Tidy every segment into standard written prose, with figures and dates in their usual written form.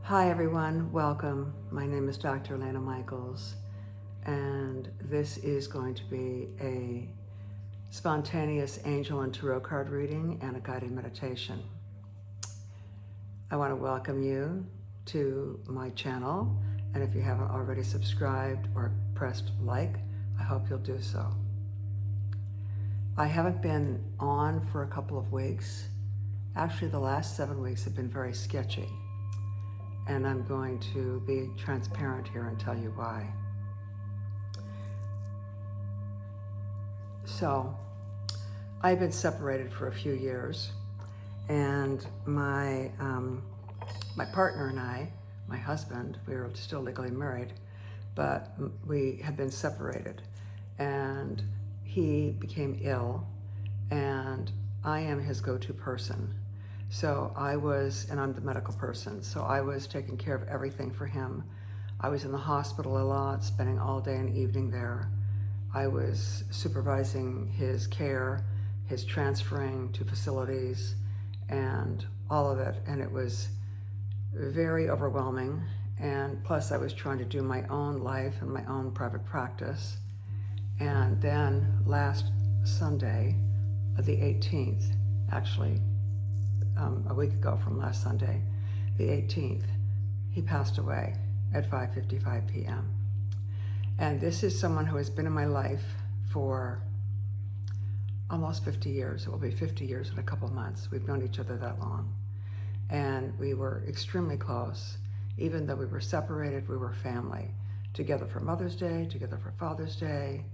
Hi everyone, welcome. My name is Dr. Elena Michaels, and this is going to be a spontaneous angel and tarot card reading and a guided meditation. I want to welcome you to my channel, and if you haven't already subscribed or pressed like, I hope you'll do so. I haven't been on for a couple of weeks. Actually, the last 7 weeks have been very sketchy. And I'm going to be transparent here and tell you why. So, I've been separated for a few years, and my partner and I, my husband, we were still legally married, but we had been separated, and he became ill, and I am his go-to person. So and I'm the medical person, so I was taking care of everything for him. I was in the hospital a lot, spending all day and evening there. I was supervising his care, his transferring to facilities, and all of it. And it was very overwhelming. And plus I was trying to do my own life and my own private practice. And then last Sunday, the 18th, actually, a week ago from last Sunday, the 18th, he passed away at 5:55 p.m. And this is someone who has been in my life for almost 50 years. It will be 50 years in a couple months. We've known each other that long. And we were extremely close. Even though we were separated, we were family. Together for Mother's Day, together for Father's Day.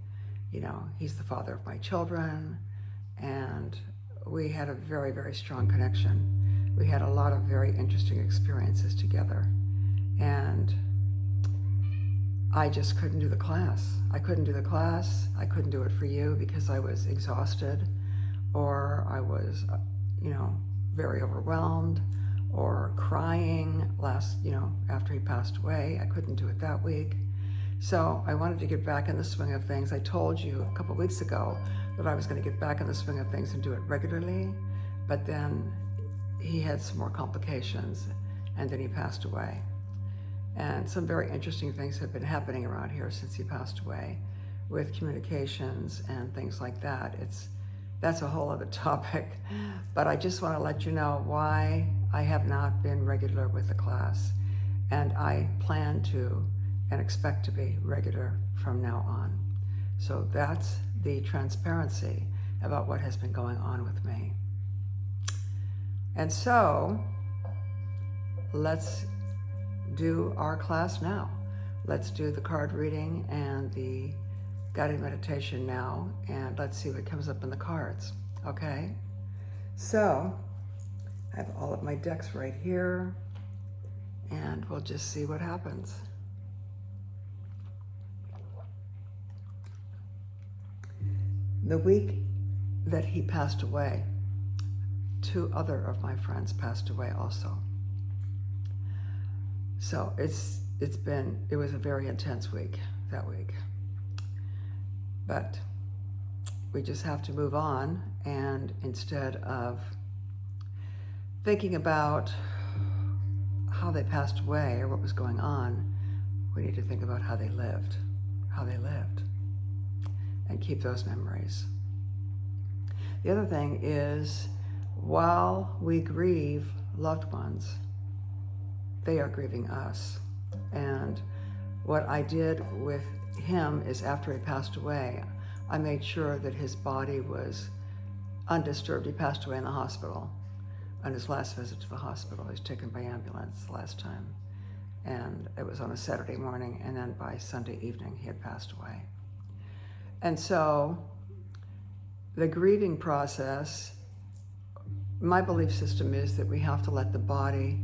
You know, he's the father of my children. And we had a very, very strong connection. We had a lot of very interesting experiences together. And I just couldn't do the class. I couldn't do the class. I couldn't do it for you because I was exhausted, or I was, very overwhelmed, or crying after he passed away. I couldn't do it that week. So I wanted to get back in the swing of things. I told you a couple weeks ago that I was going to get back in the swing of things and do it regularly, but then he had some more complications, and then he passed away. And some very interesting things have been happening around here since he passed away with communications and things like that. That's a whole other topic, but I just want to let you know why I have not been regular with the class, and I plan to and expect to be regular from now on. So that's the transparency about what has been going on with me. And so let's do our class now. Let's do the card reading and the guided meditation now, and let's see what comes up in the cards, okay? So I have all of my decks right here, and we'll just see what happens. The week that he passed away, 2 other of my friends passed away also. So it was a very intense week, that week. But we just have to move on, and instead of thinking about how they passed away or what was going on, we need to think about how they lived, and keep those memories. The other thing is, while we grieve loved ones, they are grieving us. And what I did with him is, after he passed away, I made sure that his body was undisturbed. He passed away in the hospital on his last visit to the hospital. He was taken by ambulance last time, and it was on a Saturday morning, and then by Sunday evening he had passed away. And so the grieving process, my belief system is that we have to let the body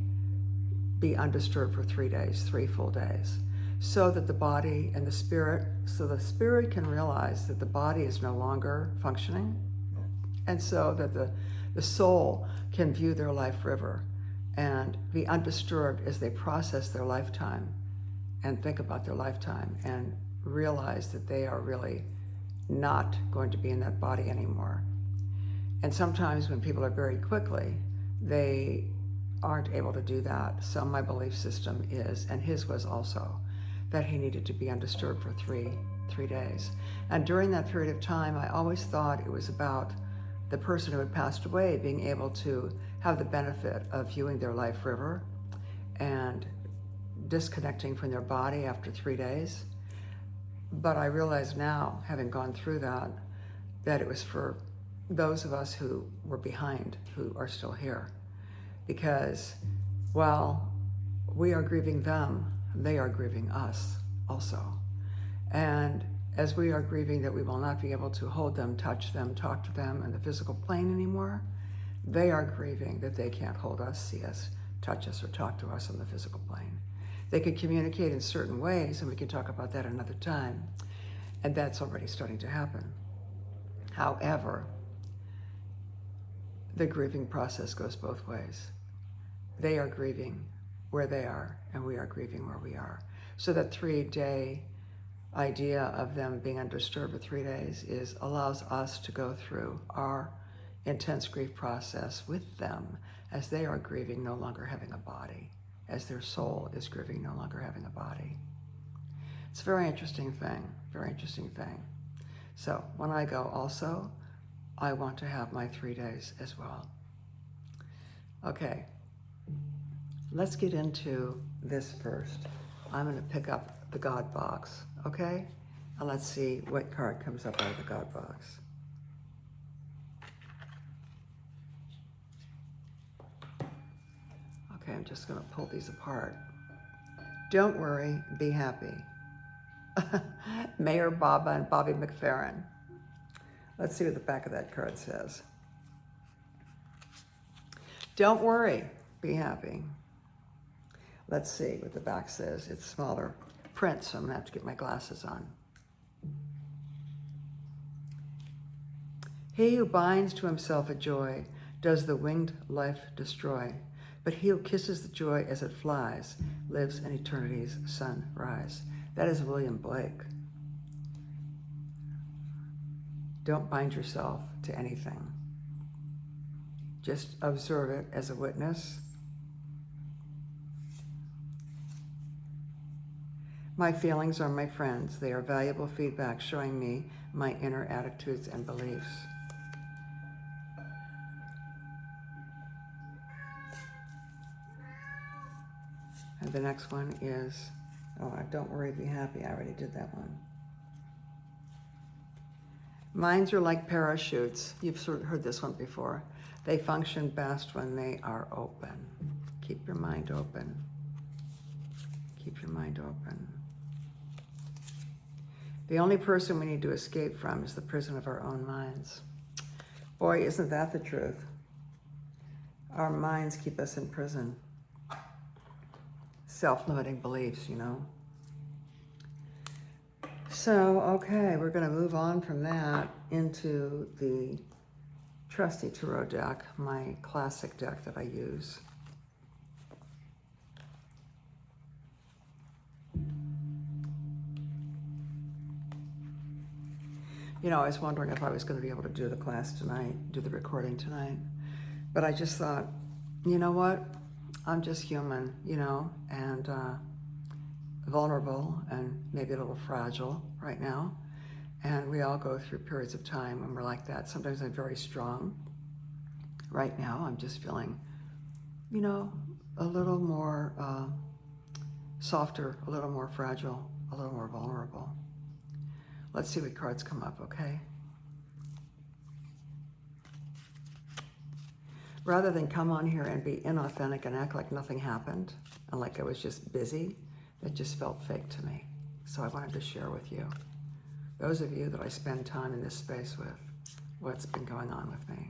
be undisturbed for 3 days, 3 full days, so that the body and the spirit can realize that the body is no longer functioning, and so that the soul can view their life river and be undisturbed as they process their lifetime and think about their lifetime and realize that they are really not going to be in that body anymore. And sometimes when people are buried quickly, they aren't able to do that. So my belief system is, and his was also, that he needed to be undisturbed for three days. And during that period of time, I always thought it was about the person who had passed away being able to have the benefit of viewing their life river and disconnecting from their body after 3 days. But I realize now, having gone through that, that it was for those of us who were behind, who are still here. Because while we are grieving them, they are grieving us also. And as we are grieving that we will not be able to hold them, touch them, talk to them in the physical plane anymore, they are grieving that they can't hold us, see us, touch us, or talk to us on the physical plane. They can communicate in certain ways, and we can talk about that another time, and that's already starting to happen. However, the grieving process goes both ways. They are grieving where they are, and we are grieving where we are. So that 3-day idea of them being undisturbed for 3 days allows us to go through our intense grief process with them as they are grieving no longer having a body, as their soul is grieving no longer having a body. It's a very interesting thing, very interesting thing. So when I go also, I want to have my 3 days as well. Okay, let's get into this first. I'm going to pick up the God box, okay? And let's see what card comes up out of the God box. Okay, I'm just going to pull these apart. Don't worry, be happy. Mayor Baba and Bobby McFerrin. Let's see what the back of that card says. Don't worry, be happy. Let's see what the back says. It's smaller print, so I'm gonna have to get my glasses on. He who binds to himself a joy does the winged life destroy, but he who kisses the joy as it flies lives in eternity's sunrise. That is William Blake. Don't bind yourself to anything. Just observe it as a witness. My feelings are my friends. They are valuable feedback showing me my inner attitudes and beliefs. And the next one is, don't worry, be happy. I already did that one. Minds are like parachutes. You've sort of heard this one before. They function best when they are open. Keep your mind open. Keep your mind open. The only person we need to escape from is the prison of our own minds. Boy, isn't that the truth? Our minds keep us in prison. Self-limiting beliefs, you know. So, okay, we're going to move on from that into the trusty tarot deck, my classic deck that I use. You know, I was wondering if I was going to be able to do the class tonight, do the recording tonight. But I just thought, you know what? I'm just human, you know, and vulnerable and maybe a little fragile right now. And we all go through periods of time when we're like that. Sometimes I'm very strong. Right now, I'm just feeling, you know, a little more softer, a little more fragile, a little more vulnerable. Let's see what cards come up, okay? Rather than come on here and be inauthentic and act like nothing happened and like I was just busy, that just felt fake to me. So I wanted to share with you, those of you that I spend time in this space with, what's been going on with me.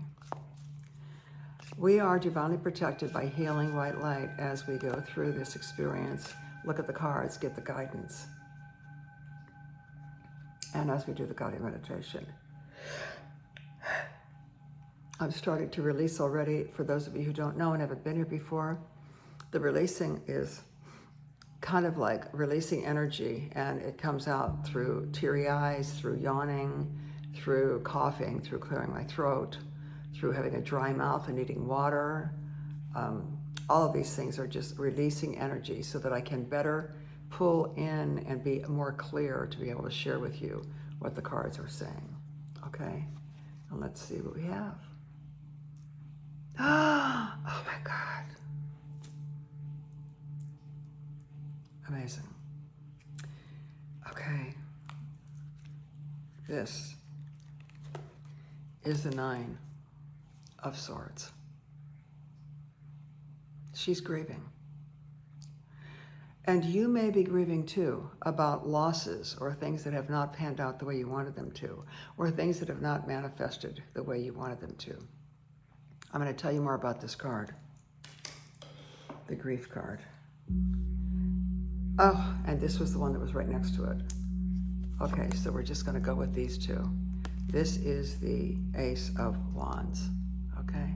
We are divinely protected by healing white light as we go through this experience. Look at the cards, get the guidance. And as we do the guided meditation. I'm starting to release already. For those of you who don't know and haven't been here before, the releasing is kind of like releasing energy, and it comes out through teary eyes, through yawning, through coughing, through clearing my throat, through having a dry mouth and needing water, All of these things are just releasing energy so that I can better pull in and be more clear to be able to share with you what the cards are saying. Okay? And let's see what we have. Oh my God. Amazing. Okay. This is the Nine of Swords. She's grieving. And you may be grieving too about losses or things that have not panned out the way you wanted them to, or things that have not manifested the way you wanted them to. I'm going to tell you more about this card, the grief card. Oh, and this was the one that was right next to it. Okay, so we're just going to go with these two. This is the Ace of Wands, okay?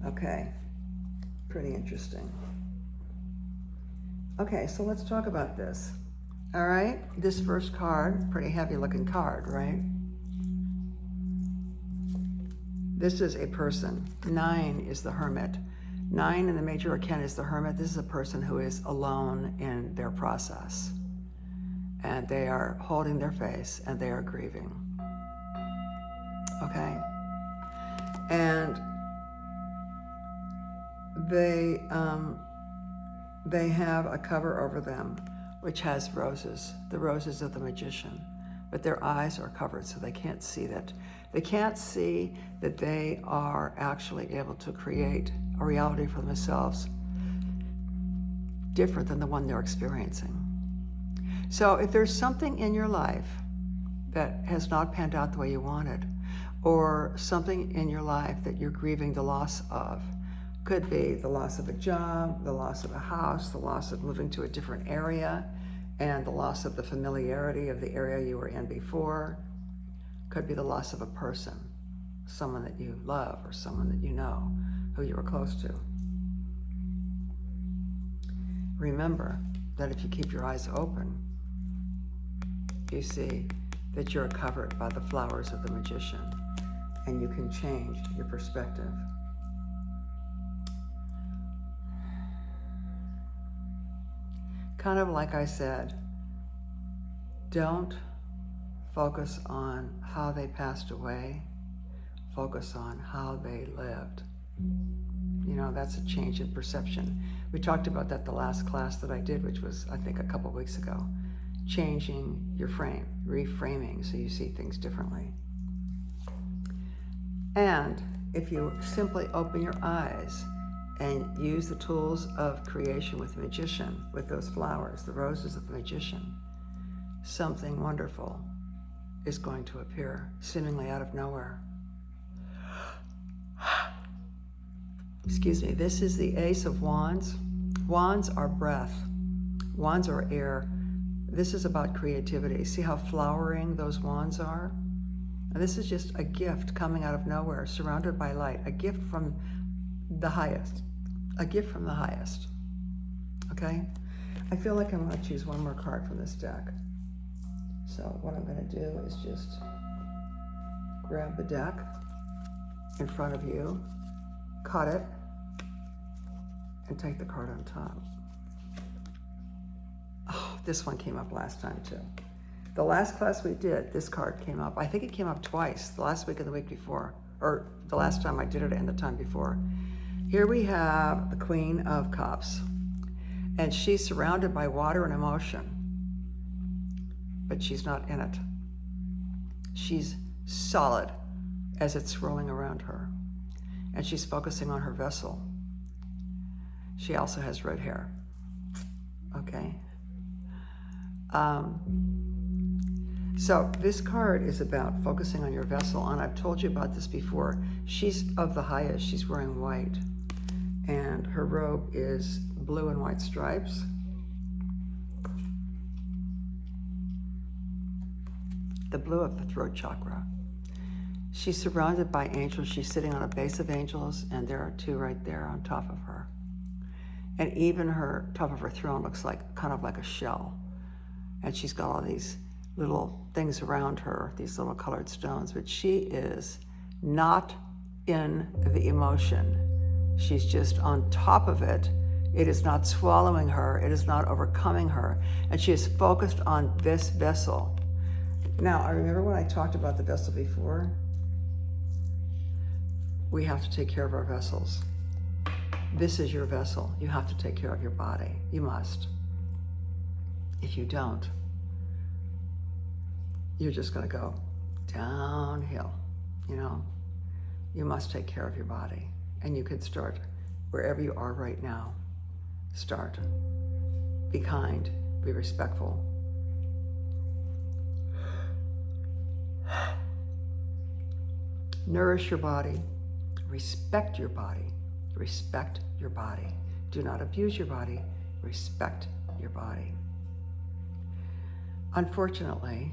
Okay, pretty interesting. Okay, so let's talk about this. All right, this first card, pretty heavy looking card, right? This is a person. 9 is the Hermit. 9 in the major arcana is the Hermit. This is a person who is alone in their process. And they are holding their face and they are grieving. Okay? And they have a cover over them which has roses, the roses of the Magician, but their eyes are covered so they can't see that. They can't see that they are actually able to create a reality for themselves different than the one they're experiencing. So if there's something in your life that has not panned out the way you wanted, or something in your life that you're grieving the loss of, could be the loss of a job, the loss of a house, the loss of moving to a different area, and the loss of the familiarity of the area you were in before. Could be the loss of a person, someone that you love or someone that you know, who you were close to. Remember that if you keep your eyes open, you see that you're covered by the flowers of the Magician, and you can change your perspective. Kind of like I said, don't focus on how they passed away, focus on how they lived. You know, that's a change in perception. We talked about that the last class that I did, which was, I think, a couple weeks ago. Changing your frame, reframing so you see things differently. And if you simply open your eyes and use the tools of creation with the Magician, with those flowers, the roses of the Magician, something wonderful is going to appear, seemingly out of nowhere. Excuse me, this is the Ace of Wands. Wands are breath. Wands are air. This is about creativity. See how flowering those wands are? And this is just a gift coming out of nowhere, surrounded by light, a gift from the highest. A gift from the highest. Okay? I feel like I'm going to choose one more card from this deck. So what I'm going to do is just grab the deck in front of you, cut it, and take the card on top. Oh, this one came up last time too. The last class we did, this card came up. I think it came up twice, the last week and the week before, or the last time I did it and the time before. Here we have the Queen of Cups, and she's surrounded by water and emotion, but she's not in it. She's solid as it's swirling around her, and she's focusing on her vessel. She also has red hair, okay? So this card is about focusing on your vessel, and I've told you about this before. She's of the highest, she's wearing white, and her robe is blue and white stripes. The blue of the throat chakra. She's surrounded by angels. She's sitting on a base of angels, and there are two right there on top of her. And even her top of her throne looks like kind of like a shell. And she's got all these little things around her, these little colored stones, but she is not in the emotion. She's just on top of it. It is not swallowing her. It is not overcoming her. And she is focused on this vessel. Now, I remember when I talked about the vessel before. We have to take care of our vessels. This is your vessel. You have to take care of your body. You must. If you don't, you're just going to go downhill, you know. You must take care of your body. And you can start wherever you are right now. Start. Be kind. Be respectful. Nourish your body. Respect your body. Respect your body. Do not abuse your body. Respect your body. Unfortunately,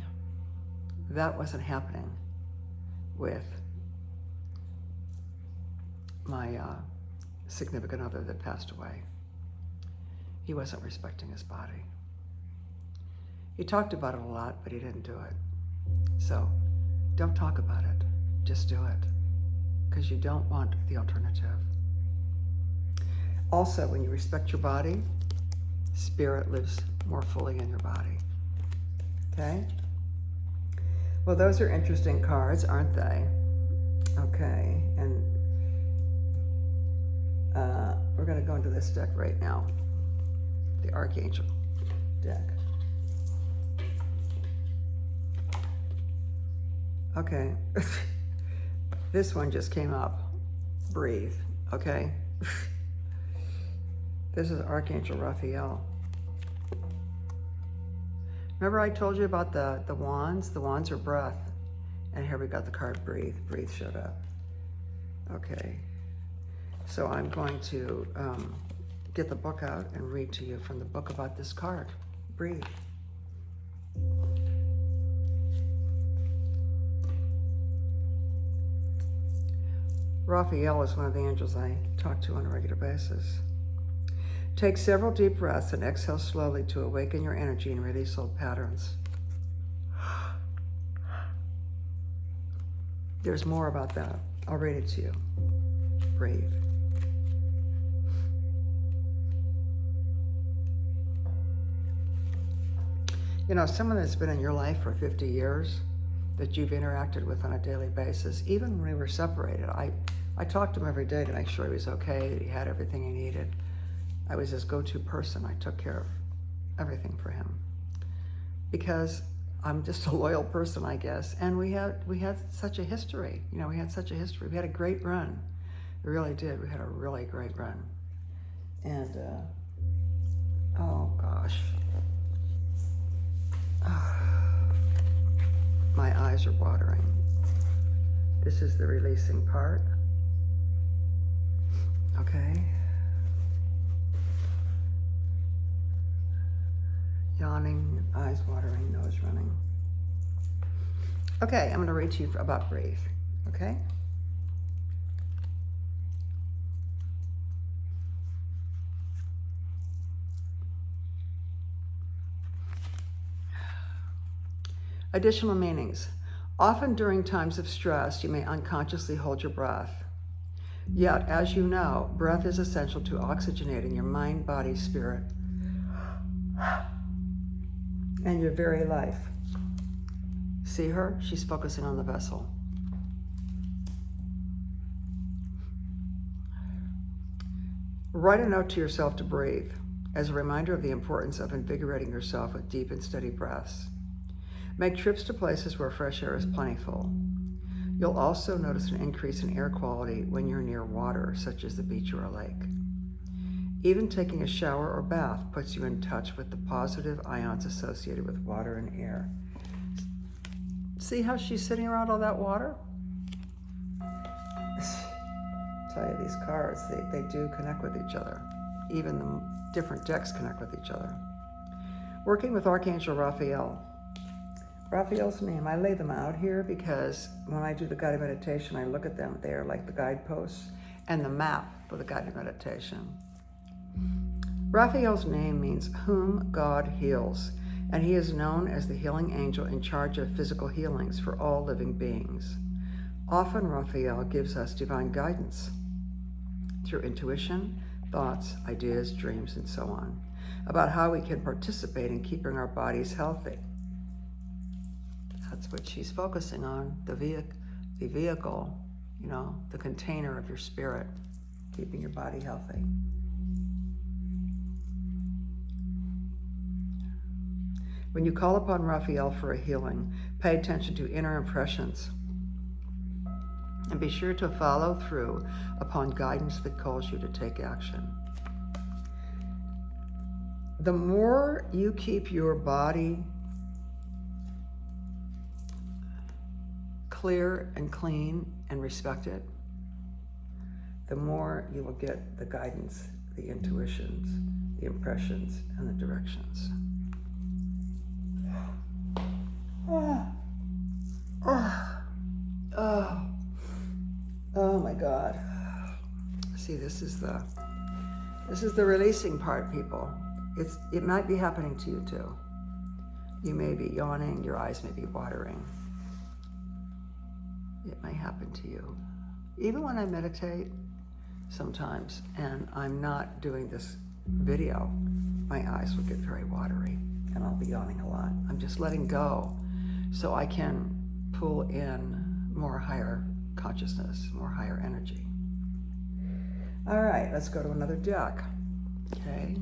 that wasn't happening with my significant other that passed away. He wasn't respecting his body. He talked about it a lot, but he didn't do it. So don't talk about it. Just do it, because you don't want the alternative. Also, when you respect your body, spirit lives more fully in your body. Okay? Well, those are interesting cards, aren't they? Okay, and we're going to go into this deck right now, the Archangel deck. Okay, this one just came up. Breathe, okay? This is Archangel Raphael. Remember I told you about the wands? The wands are breath. And here we got the card Breathe. Breathe showed up. Okay. So I'm going to get the book out and read to you from the book about this card. Breathe. Raphael is one of the angels I talk to on a regular basis. Take several deep breaths and exhale slowly to awaken your energy and release old patterns. There's more about that. I'll read it to you. Breathe. You know, someone that's been in your life for 50 years that you've interacted with on a daily basis, even when we were separated, I talked to him every day to make sure he was okay, that he had everything he needed. I was his go-to person. I took care of everything for him because I'm just a loyal person, I guess. And we had such a history. You know, we had such a history. We had a great run. We really did. We had a really great run. And oh gosh, my eyes are watering. This is the releasing part. Okay. Yawning, eyes watering, nose running. Okay, I'm going to read to you about Breathe, okay? Additional meanings. Often during times of stress, you may unconsciously hold your breath. Yet, as you know, breath is essential to oxygenating your mind, body, spirit, and your very life. See her? She's focusing on the vessel. Write a note to yourself to breathe as a reminder of the importance of invigorating yourself with deep and steady breaths. Make trips to places where fresh air is plentiful. You'll also notice an increase in air quality when you're near water, such as the beach or a lake. Even taking a shower or bath puts you in touch with the positive ions associated with water and air. See how she's sitting around all that water? Tell you, these cards, they do connect with each other. Even the different decks connect with each other. Working with Archangel Raphael. Raphael's name, I lay them out here because when I do the guided meditation, I look at them. They are like the guideposts and the map for the guided meditation. Raphael's name means whom God heals, and he is known as the healing angel in charge of physical healings for all living beings. Often, Raphael gives us divine guidance through intuition, thoughts, ideas, dreams, and so on, about how we can participate in keeping our bodies healthy. That's what she's focusing on, the vehicle, the container of your spirit, keeping your body healthy. When you call upon Raphael for a healing, pay attention to inner impressions and be sure to follow through upon guidance that calls you to take action. The more you keep your body clear and clean and respected, the more you will get the guidance, the intuitions, the impressions, and the directions. Oh my God. See, this is the releasing part, people. It might be happening to you too. You may be yawning, your eyes may be watering. It may happen to you. Even when I meditate sometimes, and I'm not doing this video, my eyes will get very watery and I'll be yawning a lot. I'm just letting go so I can pull in more higher consciousness, more higher energy. All right, let's go to another deck. Okay.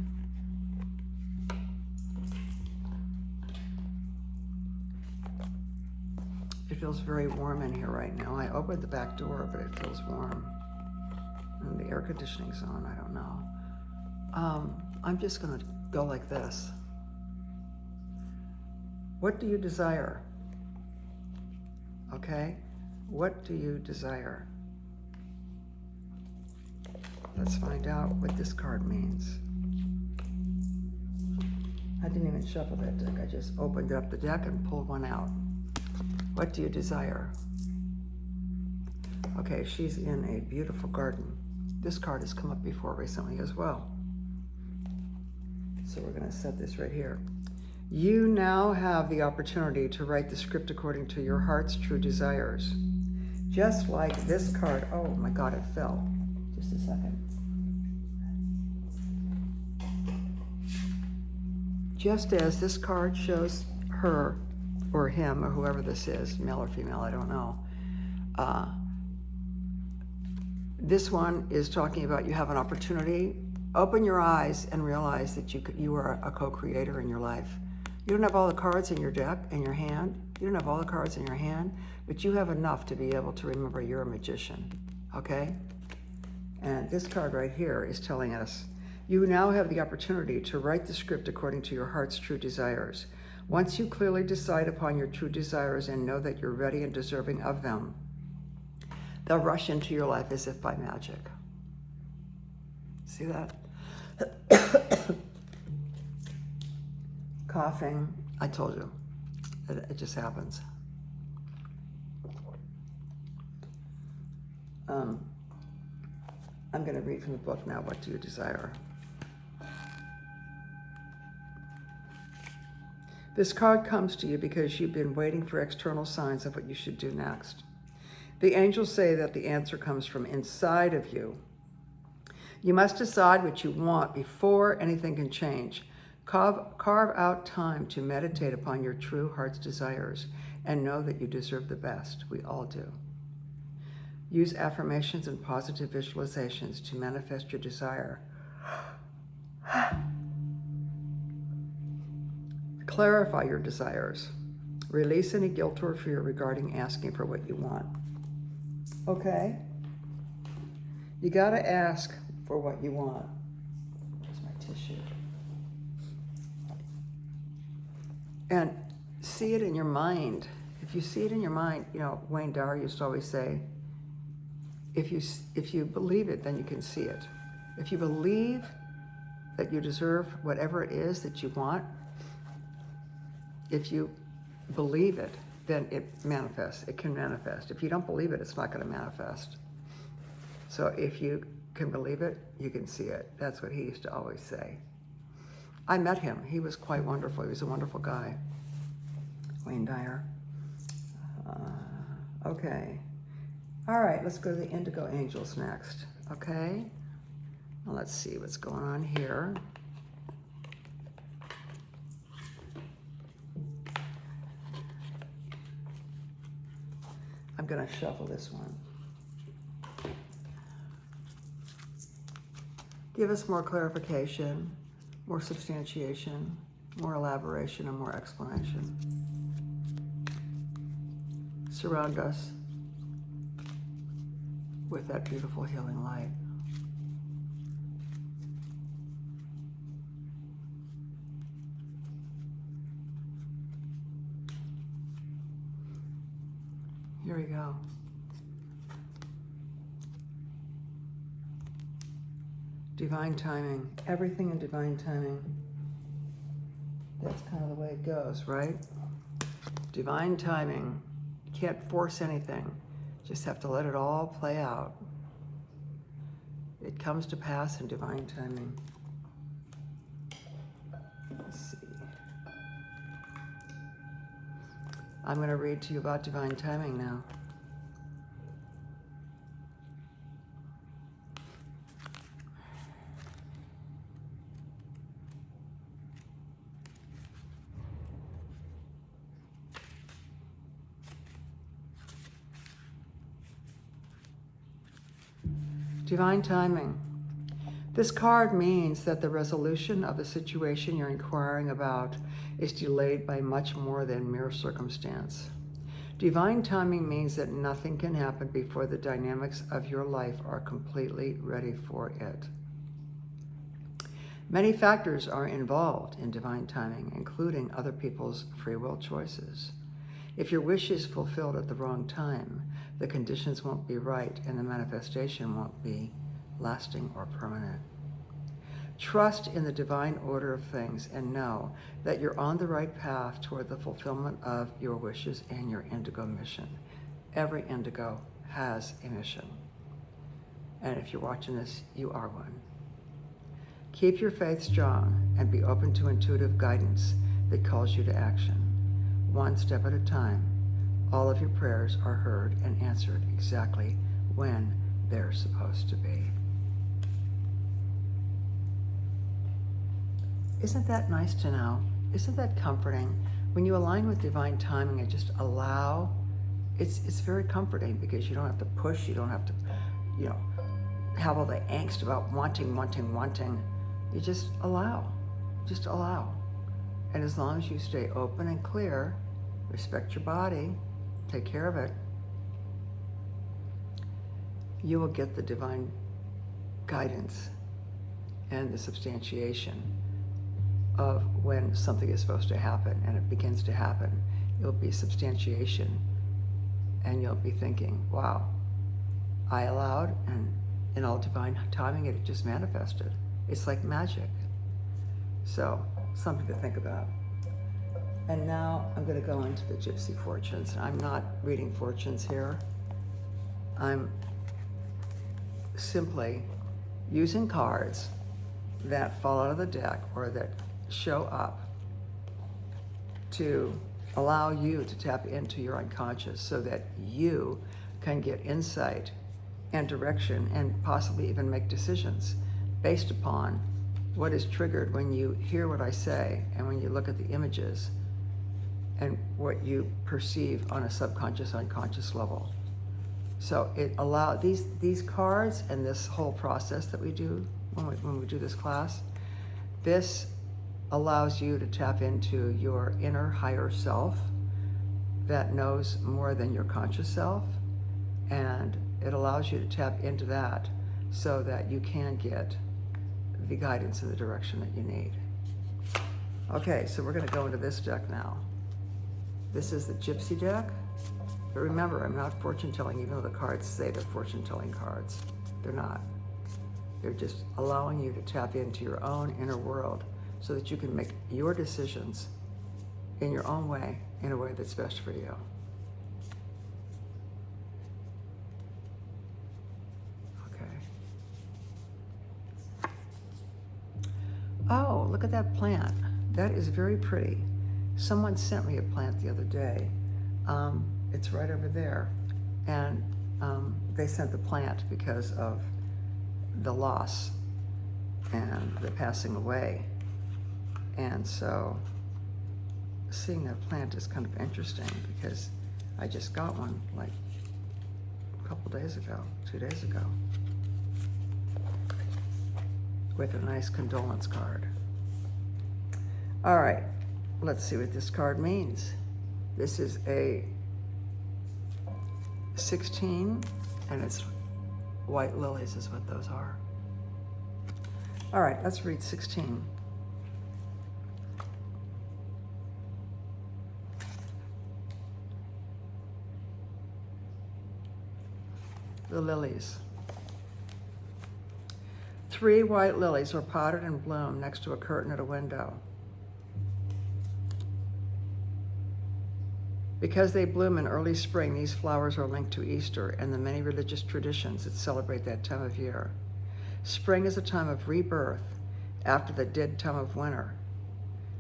It feels very warm in here right now. I opened the back door, but it feels warm. And the air conditioning's on, I don't know. I'm just gonna go like this. What do you desire? Okay? What do you desire? Let's find out what this card means. I didn't even shuffle that deck. I just opened up the deck and pulled one out. What do you desire? Okay, she's in a beautiful garden. This card has come up before recently as well. So we're gonna set this right here. You now have the opportunity to write the script according to your heart's true desires. Just like this card, oh my God, it fell. Just a second. Just as this card shows her or him or whoever this is, male or female, I don't know. This one is talking about you have an opportunity. Open your eyes and realize that you are a co-creator in your life. You don't have all the cards in your deck, in your hand. You don't have all the cards in your hand, but you have enough to be able to remember you're a magician, okay? And this card right here is telling us, you now have the opportunity to write the script according to your heart's true desires. Once you clearly decide upon your true desires and know that you're ready and deserving of them, they'll rush into your life as if by magic. See that? Coughing, I told you, it just happens. I'm going to read from the book now, What Do You Desire? This card comes to you because you've been waiting for external signs of what you should do next. The angels say that the answer comes from inside of you. You must decide what you want before anything can change. Carve out time to meditate upon your true heart's desires and know that you deserve the best. We all do. Use affirmations and positive visualizations to manifest your desire. Clarify your desires. Release any guilt or fear regarding asking for what you want. Okay? You gotta ask for what you want. Where's my tissue? And see it in your mind. If you see it in your mind, Wayne Dyer used to always say, if you believe it, then you can see it. If you believe that you deserve whatever it is that you want, if you believe it, then it manifests. It can manifest. If you don't believe it, it's not going to manifest. So if you can believe it, you can see it. That's what he used to always say. I met him. He was quite wonderful. He was a wonderful guy. Wayne Dyer. Okay. All right, let's go to the Indigo Angels next. Okay. Well, let's see what's going on here. I'm going to shuffle this one. Give us more clarification, more substantiation, more elaboration, and more explanation. Surround us with that beautiful healing light. Here we go. Divine timing, everything in divine timing. That's kind of the way it goes, right? Divine timing. You can't force anything. Just have to let it all play out. It comes to pass in divine timing. Let's see. I'm going to read to you about divine timing now. Divine timing. This card means that the resolution of the situation you're inquiring about is delayed by much more than mere circumstance. Divine timing means that nothing can happen before the dynamics of your life are completely ready for it. Many factors are involved in divine timing, including other people's free will choices. If your wish is fulfilled at the wrong time, the conditions won't be right and the manifestation won't be lasting or permanent. Trust in the divine order of things and know that you're on the right path toward the fulfillment of your wishes and your indigo mission. Every indigo has a mission. And if you're watching this, you are one. Keep your faith strong and be open to intuitive guidance that calls you to action. One step at a time, all of your prayers are heard and answered exactly when they're supposed to be. Isn't that nice to know? Isn't that comforting? When you align with divine timing and just allow, it's very comforting because you don't have to push, you don't have to, have all the angst about wanting. You just allow. And as long as you stay open and clear, respect your body, take care of it, you will get the divine guidance and the substantiation of when something is supposed to happen, and it begins to happen. It'll be substantiation, and you'll be thinking, wow, I allowed, and in all divine timing, it just manifested. It's like magic. So, something to think about. And now I'm going to go into the Gypsy Fortunes. I'm not reading fortunes here. I'm simply using cards that fall out of the deck or that show up to allow you to tap into your unconscious so that you can get insight and direction and possibly even make decisions based upon what is triggered when you hear what I say and when you look at the images and what you perceive on a subconscious, unconscious level. So it allows these cards and this whole process that we do when we do this class, this allows you to tap into your inner higher self that knows more than your conscious self, and it allows you to tap into that so that you can get the guidance in the direction that you need. Okay, so we're going to go into this deck now. This is the Gypsy deck, but remember, I'm not fortune telling, even though the cards say they're fortune telling cards. They're not. They're just allowing you to tap into your own inner world so that you can make your decisions in your own way, in a way that's best for you. Okay. Oh, look at that plant. That is very pretty. Someone sent me a plant the other day. It's right over there. And they sent the plant because of the loss and the passing away. And so seeing that plant is kind of interesting because I just got one like a couple days ago, 2 days ago, with a nice condolence card. All right, let's see what this card means. This is a 16, and it's white lilies is what those are. All right, let's read 16. The lilies. 3 white lilies are potted in bloom next to a curtain at a window. Because they bloom in early spring, these flowers are linked to Easter and the many religious traditions that celebrate that time of year. Spring is a time of rebirth after the dead time of winter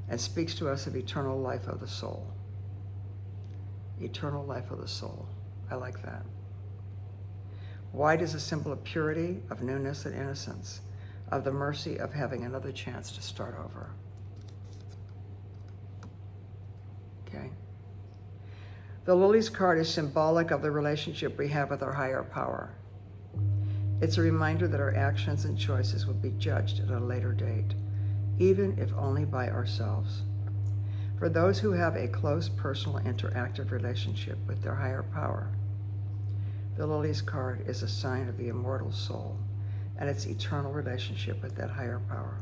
and speaks to us of eternal life of the soul. Eternal life of the soul. I like that. White is a symbol of purity, of newness and innocence, of the mercy of having another chance to start over. Okay? The lilies card is symbolic of the relationship we have with our higher power. It's a reminder that our actions and choices will be judged at a later date, even if only by ourselves. For those who have a close, personal, interactive relationship with their higher power, the lilies card is a sign of the immortal soul and its eternal relationship with that higher power.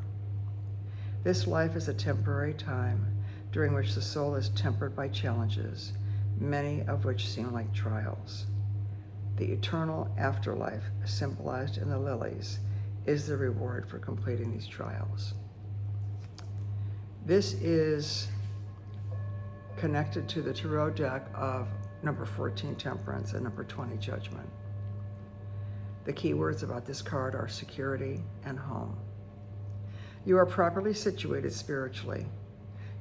This life is a temporary time during which the soul is tempered by challenges, many of which seem like trials. The eternal afterlife, symbolized in the lilies, is the reward for completing these trials. This is connected to the tarot deck of number 14, Temperance, and number 20, Judgment. The key words about this card are security and home. You are properly situated spiritually.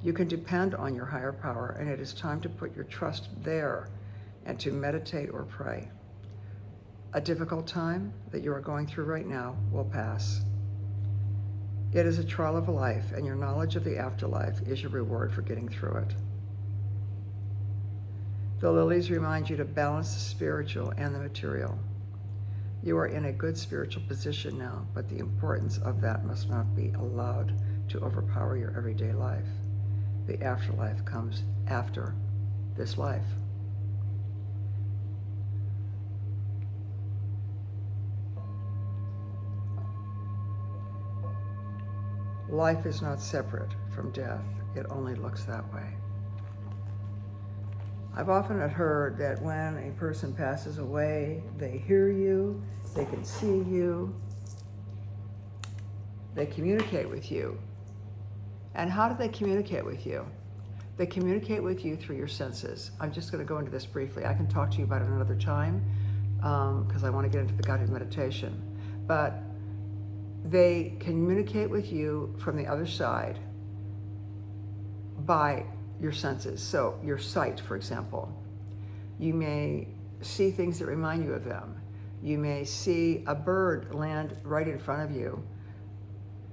You can depend on your higher power, and it is time to put your trust there and to meditate or pray. A difficult time that you are going through right now will pass. It is a trial of life, and your knowledge of the afterlife is your reward for getting through it. The lilies remind you to balance the spiritual and the material. You are in a good spiritual position now, but the importance of that must not be allowed to overpower your everyday life. The afterlife comes after this life. Life is not separate from death. It only looks that way. I've often heard that when a person passes away, they hear you, they can see you, they communicate with you. And how do they communicate with you? They communicate with you through your senses. I'm just going to go into this briefly. I can talk to you about it another time because I want to get into the guided meditation. But they communicate with you from the other side by your senses. So your sight, for example. You may see things that remind you of them. You may see a bird land right in front of you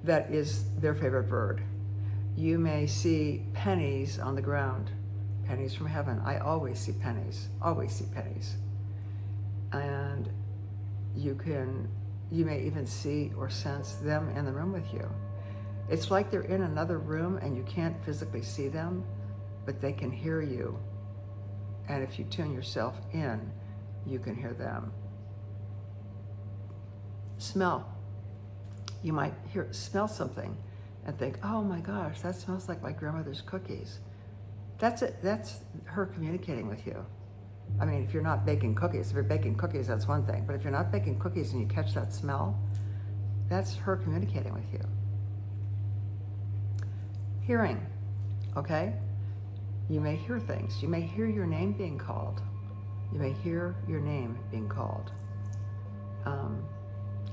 that is their favorite bird. You may see pennies on the ground, pennies from heaven. I always see pennies, always see pennies. And you may even see or sense them in the room with you. It's like they're in another room and you can't physically see them, but they can hear you. And if you tune yourself in, you can hear them. Smell. You might smell something and think, oh my gosh, that smells like my grandmother's cookies. That's it. That's her communicating with you. I mean, if you're not baking cookies, if you're baking cookies, that's one thing. But if you're not baking cookies and you catch that smell, that's her communicating with you. Hearing, okay? You may hear things. You may hear your name being called. You may hear your name being called.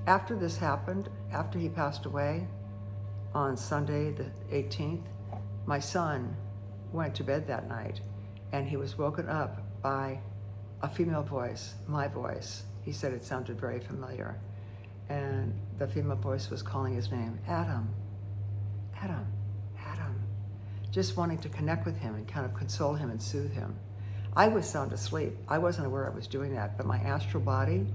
After this happened, after he passed away, on Sunday the 18th, my son went to bed that night and he was woken up by a female voice, my voice. He said it sounded very familiar. And the female voice was calling his name, Adam, Adam, Adam, just wanting to connect with him and kind of console him and soothe him. I was sound asleep. I wasn't aware I was doing that, but my astral body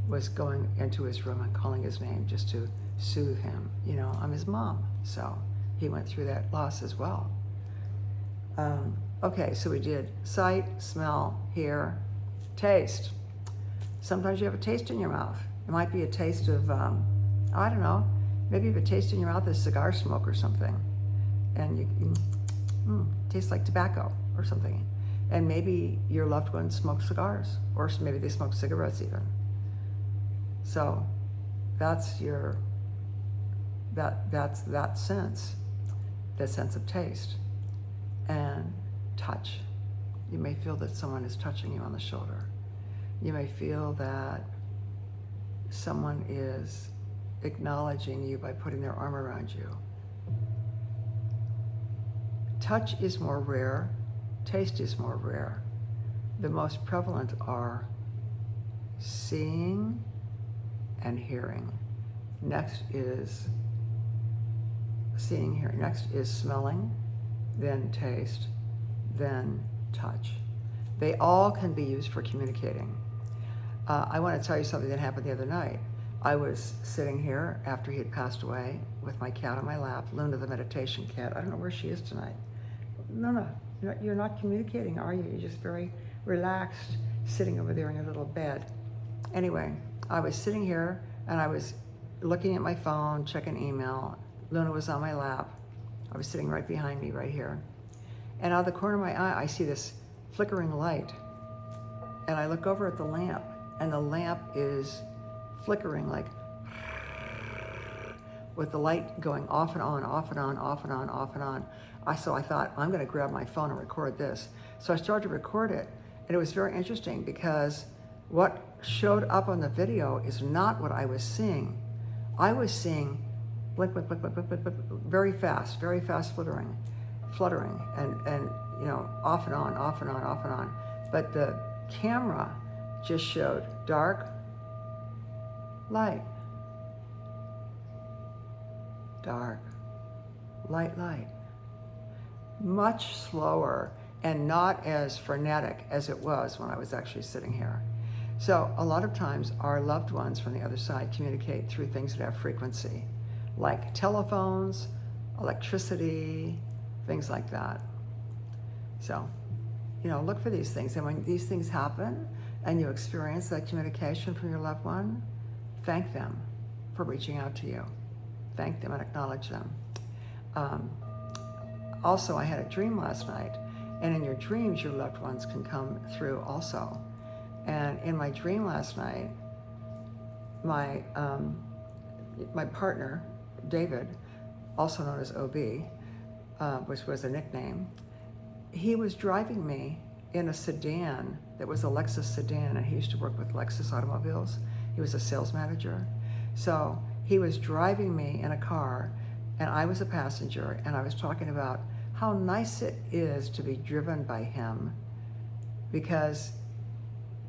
was going into his room and calling his name just to soothe him. You know, I'm his mom, so he went through that loss as well. Okay, so we did sight, smell, hear, taste. Sometimes you have a taste in your mouth. It might be a taste of, I don't know, maybe you have a taste in your mouth of cigar smoke or something. And you tastes like tobacco or something. And maybe your loved one smokes cigars, or maybe they smoke cigarettes even. So that's your, that's that sense of taste. And touch. You may feel that someone is touching you on the shoulder. You may feel that someone is acknowledging you by putting their arm around you. Touch is more rare. Taste is more rare. The most prevalent are seeing and hearing. Next is seeing, hearing. Next is smelling, then taste, then touch. They all can be used for communicating. I want to tell you something that happened the other night. I was sitting here after he had passed away with my cat on my lap, Luna the meditation cat. I don't know where she is tonight. No, you're not communicating, are you? You're just very relaxed, sitting over there in your little bed. Anyway, I was sitting here and I was looking at my phone, checking email. Luna was on my lap. I was sitting right behind me, right here. And out of the corner of my eye, I see this flickering light. And I look over at the lamp, and the lamp is flickering like, with the light going off and on, off and on, off and on, off and on. So I thought, I'm gonna grab my phone and record this. So I started to record it, and it was very interesting because what showed up on the video is not what I was seeing. I was seeing blink, blink, blink, blink, blink, blink, blink, very fast fluttering, and you know, off and on, off and on, off and on. But the camera just showed dark, light, dark, light, light. Much slower and not as frenetic as it was when I was actually sitting here. So a lot of times our loved ones from the other side communicate through things that have frequency, like telephones, electricity, things like that. So, you know, look for these things. And when these things happen and you experience that communication from your loved one, thank them for reaching out to you. Thank them and acknowledge them. Also, I had a dream last night, and in your dreams, your loved ones can come through also. And in my dream last night, my partner, David, also known as OB, which was a nickname, he was driving me in a sedan that was a Lexus sedan, and he used to work with Lexus automobiles. He was a sales manager. So he was driving me in a car, and I was a passenger, and I was talking about how nice it is to be driven by him, because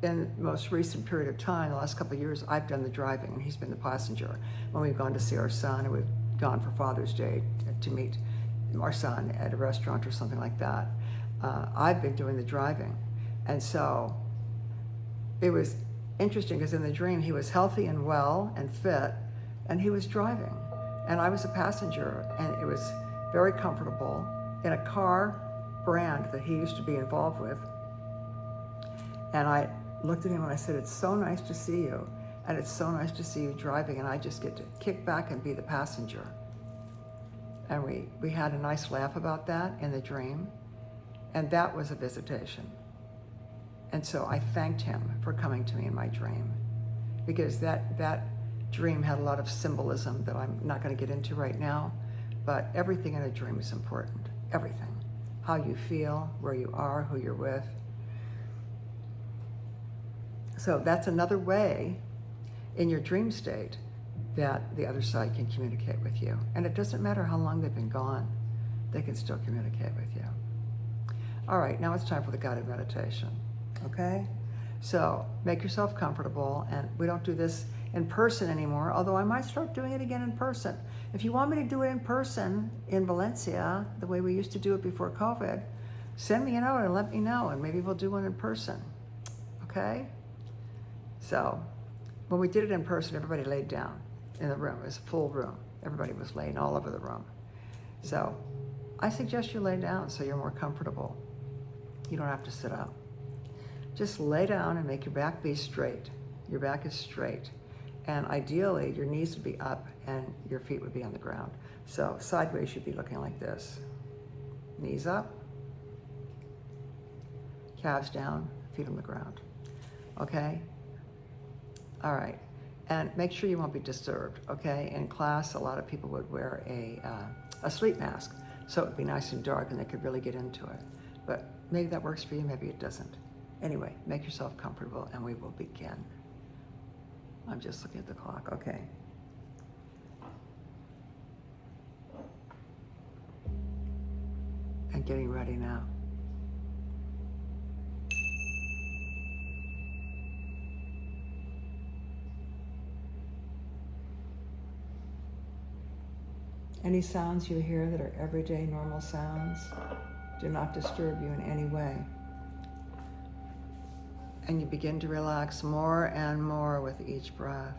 in the most recent period of time, the last couple of years, I've done the driving and he's been the passenger. When we've gone to see our son, and we've gone for Father's Day to meet our son at a restaurant or something like that, I've been doing the driving. And so it was interesting because in the dream, he was healthy and well and fit, and he was driving. And I was a passenger, and it was very comfortable in a car brand that he used to be involved with. And I looked at him and I said, it's so nice to see you. And it's so nice to see you driving, and I just get to kick back and be the passenger. And we had a nice laugh about that in the dream. And that was a visitation. And so I thanked him for coming to me in my dream, because that dream had a lot of symbolism that I'm not going to get into right now, but everything in a dream is important. Everything. How you feel, where you are, who you're with. So that's another way in your dream state that the other side can communicate with you. And it doesn't matter how long they've been gone, they can still communicate with you. All right, now it's time for the guided meditation, okay? So make yourself comfortable, and we don't do this in person anymore, although I might start doing it again in person. If you want me to do it in person in Valencia, the way we used to do it before COVID, send me a note and let me know, and maybe we'll do one in person, okay? So when we did it in person, everybody laid down in the room. It was a full room. Everybody was laying all over the room. So I suggest you lay down so you're more comfortable. You don't have to sit up. Just lay down and make your back be straight. Your back is straight. And ideally, your knees would be up and your feet would be on the ground. So sideways should be looking like this. Knees up, calves down, feet on the ground. Okay? All right. And make sure you won't be disturbed, okay? In class, a lot of people would wear a sleep mask, so it would be nice and dark and they could really get into it. But maybe that works for you, maybe it doesn't. Anyway, make yourself comfortable and we will begin. I'm just looking at the clock, okay. And getting ready now. Any sounds you hear that are everyday normal sounds do not disturb you in any way. And you begin to relax more and more with each breath.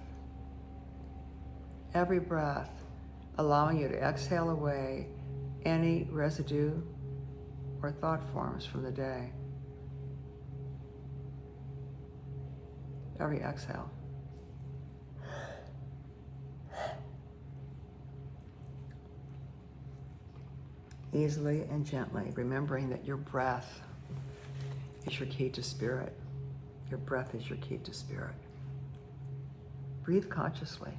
Every breath allowing you to exhale away any residue or thought forms from the day. Every exhale. Easily and gently, remembering that your breath is your key to spirit. Your breath is your key to spirit. Breathe consciously.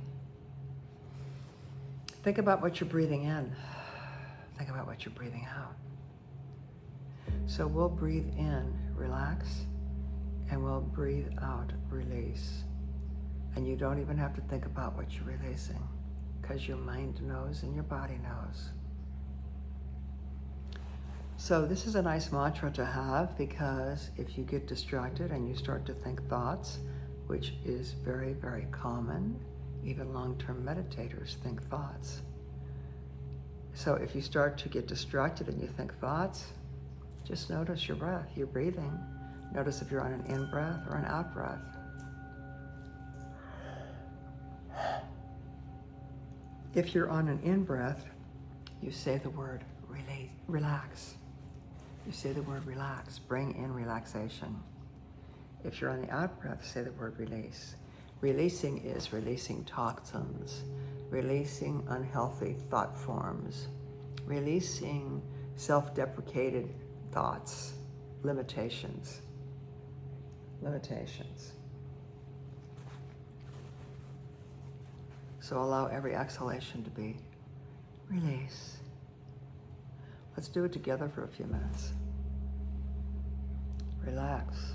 Think about what you're breathing in. Think about what you're breathing out. So we'll breathe in, relax, and we'll breathe out, release. And you don't even have to think about what you're releasing, because your mind knows and your body knows. So this is a nice mantra to have, because if you get distracted and you start to think thoughts, which is very, very common, even long-term meditators think thoughts. So if you start to get distracted and you think thoughts, just notice your breath, your breathing. Notice if you're on an in-breath or an out-breath. If you're on an in-breath, you say the word relax. You say the word relax, bring in relaxation. If you're on the out breath, say the word release. Releasing is releasing toxins, releasing unhealthy thought forms, releasing self-deprecated thoughts, limitations. So allow every exhalation to be release. Let's do it together for a few minutes. Relax.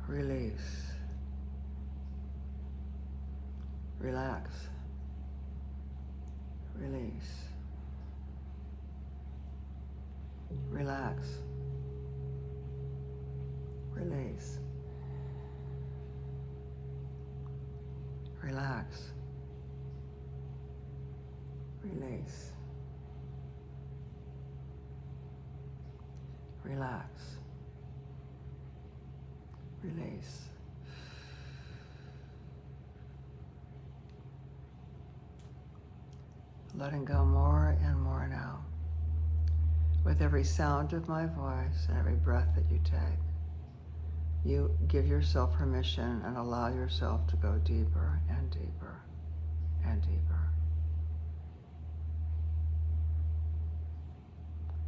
Release. Relax. Release. Relax. Release. Relax. Release. Relax. Release. Letting go more and more now. With every sound of my voice and every breath that you take, you give yourself permission and allow yourself to go deeper and deeper and deeper.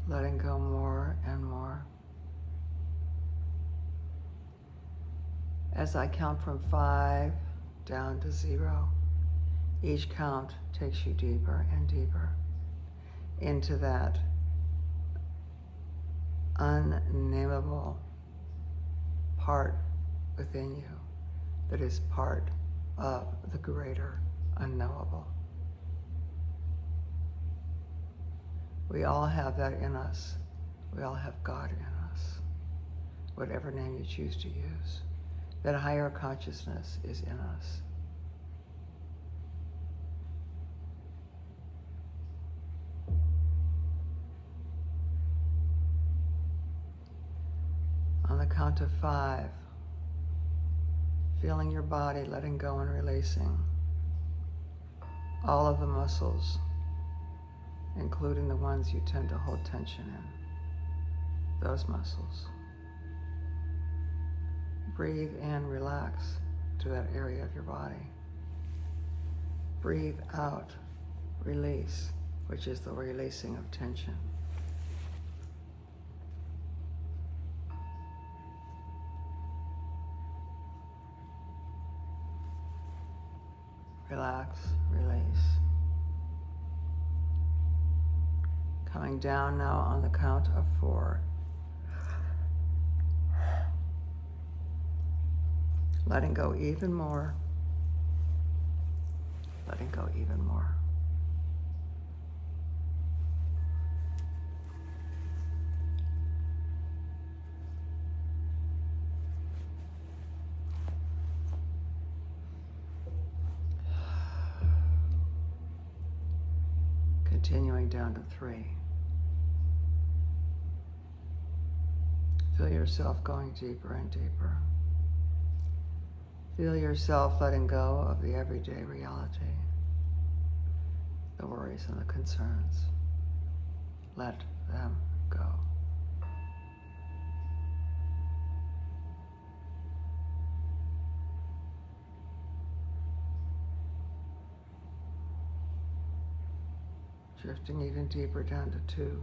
Letting go more and more. As I count from 5 down to 0, each count takes you deeper and deeper into that unnameable part within you that is part of the greater unknowable. We all have that in us. We all have God in us, whatever name you choose to use. That higher consciousness is in us. On the count of 5, feeling your body letting go and releasing all of the muscles, including the ones you tend to hold tension in, those muscles. Breathe in, relax to that area of your body. Breathe out, release, which is the releasing of tension. Relax, release. Coming down now on the count of 4. Letting go even more. Letting go even more. Continuing down to 3. Feel yourself going deeper and deeper. Feel yourself letting go of the everyday reality, the worries and the concerns. Let them go. Drifting even deeper down to 2.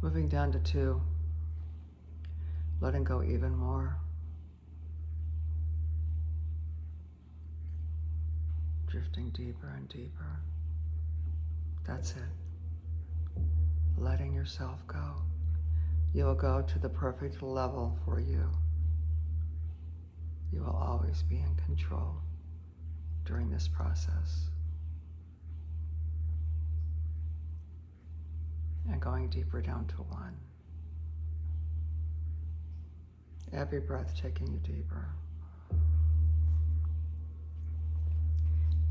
Moving down to 2. Letting go even more. Drifting deeper and deeper. That's it. Letting yourself go. You will go to the perfect level for you. You will always be in control during this process. And going deeper down to 1. Every breath taking you deeper.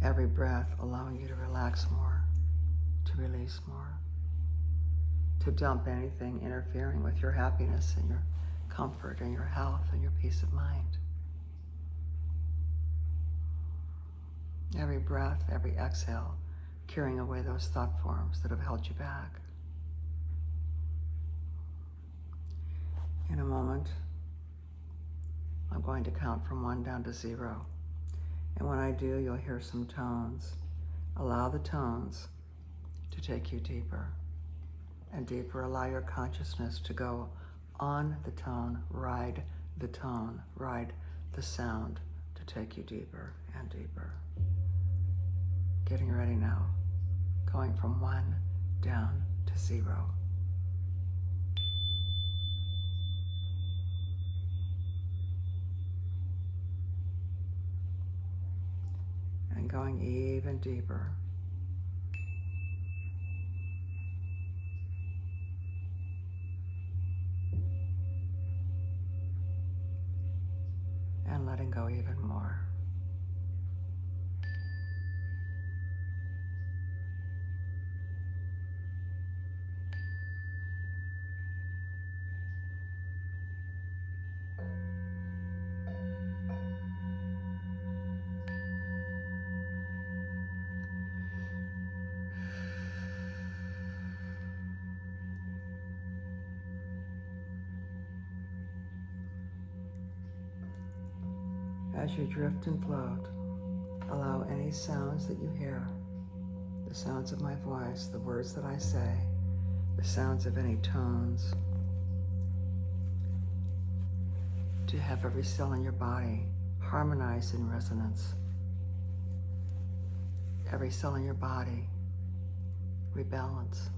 Every breath allowing you to relax more, to release more, to dump anything interfering with your happiness and your comfort and your health and your peace of mind. Every breath, every exhale, carrying away those thought forms that have held you back. In a moment, I'm going to count from 1 down to 0. And when I do, you'll hear some tones. Allow the tones to take you deeper and deeper. Allow your consciousness to go on the tone, ride the sound to take you deeper and deeper. Getting ready now, going from 1 down to 0. And going even deeper. And letting go even more. As you drift and float, allow any sounds that you hear, the sounds of my voice, the words that I say, the sounds of any tones, to have every cell in your body harmonize in resonance every cell in your body rebalance.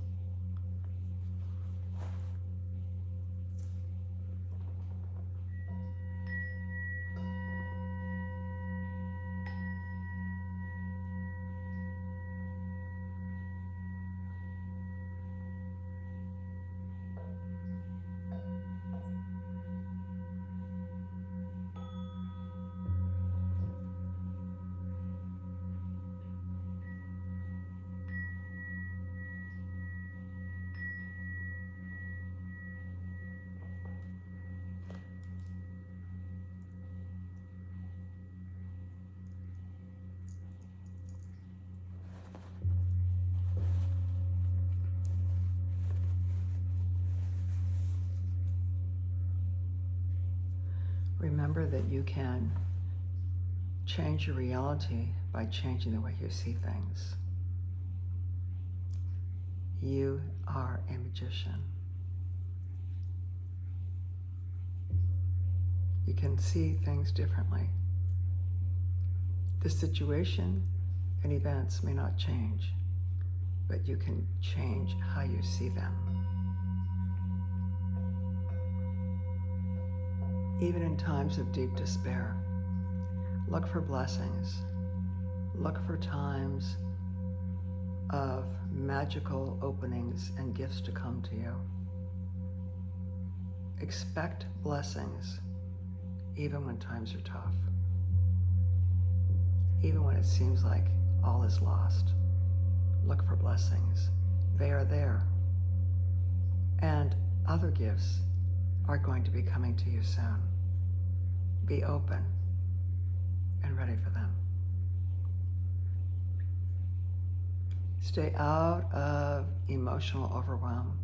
Remember that you can change your reality by changing the way you see things. You are a magician. You can see things differently. The situation and events may not change, but you can change how you see them. Even in times of deep despair, look for blessings. Look for times of magical openings and gifts to come to you. Expect blessings even when times are tough. Even when it seems like all is lost, look for blessings. They are there. And other gifts are going to be coming to you soon. Be open and ready for them. Stay out of emotional overwhelm.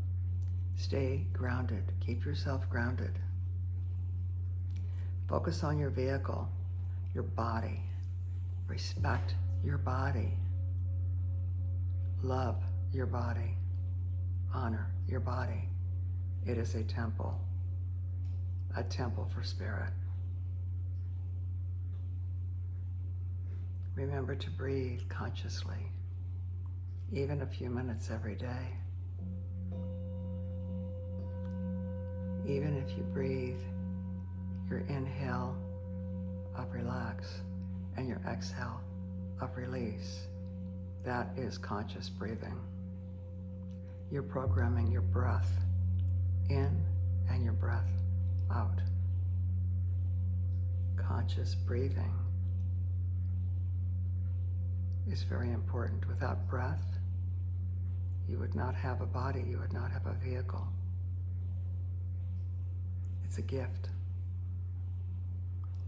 Stay grounded. Keep yourself grounded. Focus on your vehicle, your body. Respect your body. Love your body. Honor your body. It is a temple for spirit. Remember to breathe consciously, even a few minutes every day. Even if you breathe your inhale of relax and your exhale of release, that is conscious breathing. You're programming your breath in and your breath out. Conscious breathing is very important. Without breath, you would not have a body, you would not have a vehicle. It's a gift.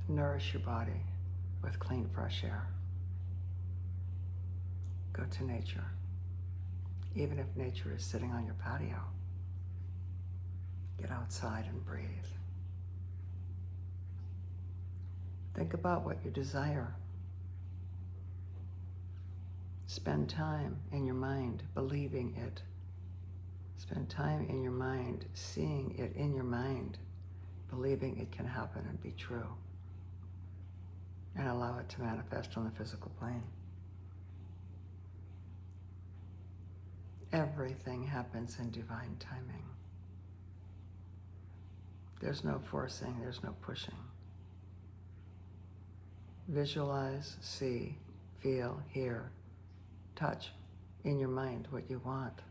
Nourish your body with clean, fresh air. Go to nature. Even if nature is sitting on your patio, get outside and breathe. Think about what you desire. Spend time in your mind believing it. Spend time in your mind seeing it in your mind, believing it can happen and be true. And allow it to manifest on the physical plane. Everything happens in divine timing. There's no forcing, there's no pushing. Visualize, see, feel, hear, touch in your mind what you want,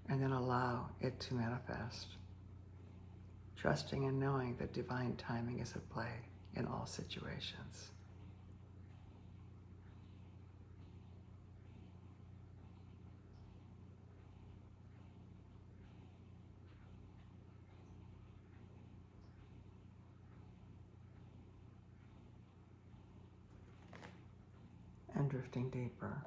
and then allow it to manifest. Trusting and knowing that divine timing is at play in all situations. And drifting deeper.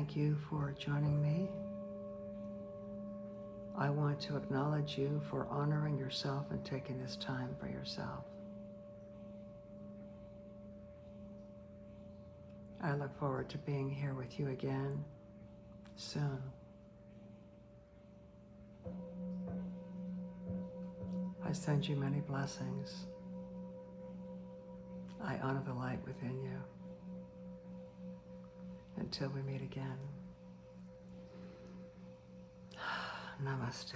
thank you for joining me. I want to acknowledge you for honoring yourself and taking this time for yourself. I look forward to being here with you again soon. I send you many blessings. I honor the light within you. Until we meet again. Namaste.